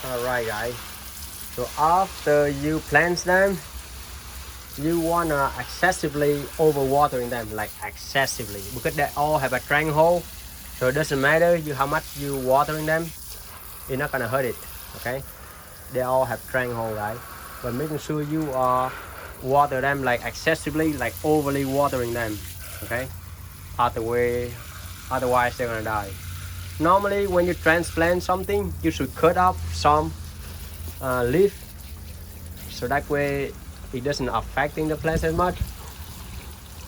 Alright guys, so after you plant them, you wanna excessively overwatering them, like excessively, because they all have a drain hole, so it doesn't matter how much you watering them, it's not gonna hurt it. Okay, they all have drain hole, right? But making sure you water them like excessively, like overly watering them. Okay, otherwise they're gonna die. Normally when you transplant something, you should cut off some leaf, so that way it doesn't affecting the plants as much.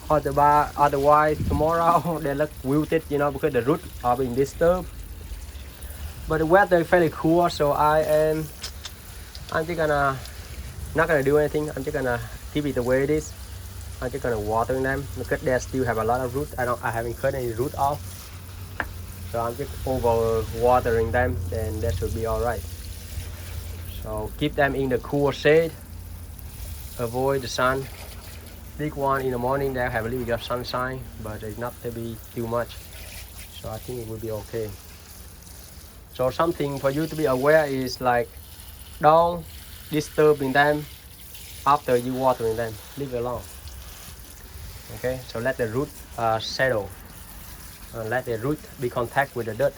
Otherwise tomorrow they look wilted, because the roots are being disturbed. But the weather is fairly cool, so I'm just gonna not gonna do anything. I'm just gonna keep it the way it is. I'm just gonna water them because they still have a lot of root. I haven't cut any root off, so I'm just over watering them, then that should be all right. So keep them in the cool shade, avoid the sun. This one in the morning they have a little bit of sunshine, but it's not to be too much, so I think it will be okay. So something for you to be aware is like, don't disturbing them after you watering them, leave it alone. Okay, so let the root settle, let the root be contact with the dirt.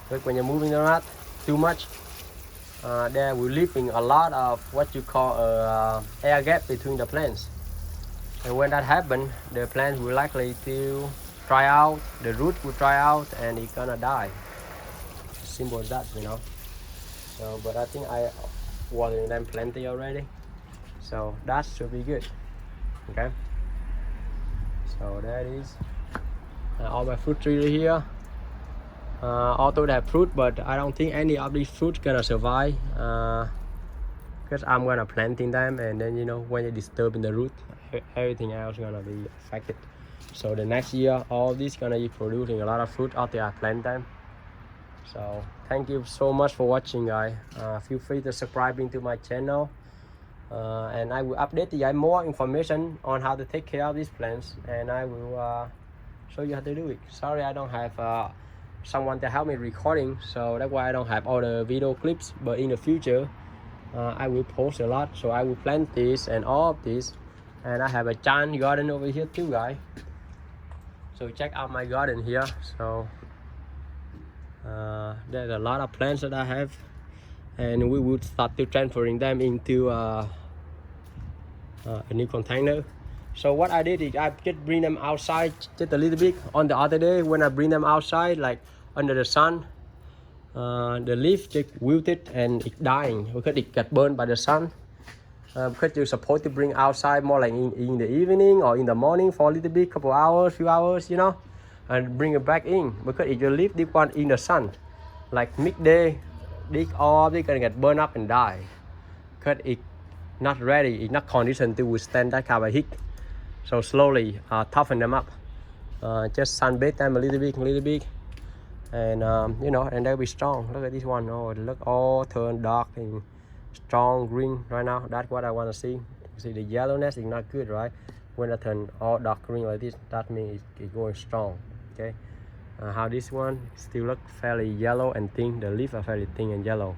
But when you're moving around too much, there will leaving a lot of what you call a air gap between the plants, and when that happens, the plant will likely to dry out, the root will dry out, and it's gonna die. Simple as that, So, but I think I watering them plenty already, so that should be good. Okay, so that is all my fruit trees here. Although they have fruit, but I don't think any of these fruits gonna survive, because I'm gonna planting them, and then when you're disturbing the root, everything else gonna be affected. So the next year all this gonna be producing a lot of fruit after I plant them. So thank you so much for watching, guys. Feel free to subscribe to my channel, and I will update you more information on how to take care of these plants, and I will show you how to do it. Sorry I don't have someone to help me recording, so that's why I don't have all the video clips, but in the future I will post a lot. So I will plant this and all of this, and I have a giant garden over here too, guys. So check out my garden here. So there's a lot of plants that I have, and we will start to transferring them into a new container. So what I did is I just bring them outside just a little bit. On the other day when I bring them outside, like under the sun, the leaf just wilted and it's dying because it got burned by the sun. Because you're supposed to bring outside more like in the evening or in the morning for a little bit, couple hours, few hours, and bring it back in. Because if you leave this one in the sun, like midday, this gonna get burned up and die, because it's not ready, it's not conditioned to withstand that kind of heat. So slowly toughen them up, just sunbathe them a little bit, and and they'll be strong. Look at this one. Oh, look, all turned dark and strong green right now. That's what I want to see. You see the yellowness is not good, right? When I turn all dark green like this, that means it's going strong. Okay, how this one still look fairly yellow and thin. The leaves are fairly thin and yellow.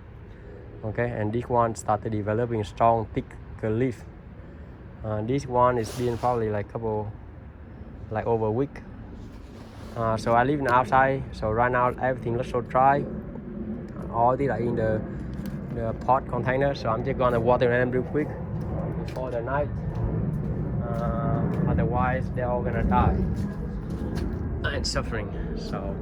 Okay, and this one started developing strong thicker leaf. This one is being probably like over a week. So I live in the outside, so right now everything looks so dry. All these are in the pot container, so I'm just gonna water them real quick before the night. Otherwise they're all gonna die and suffering. So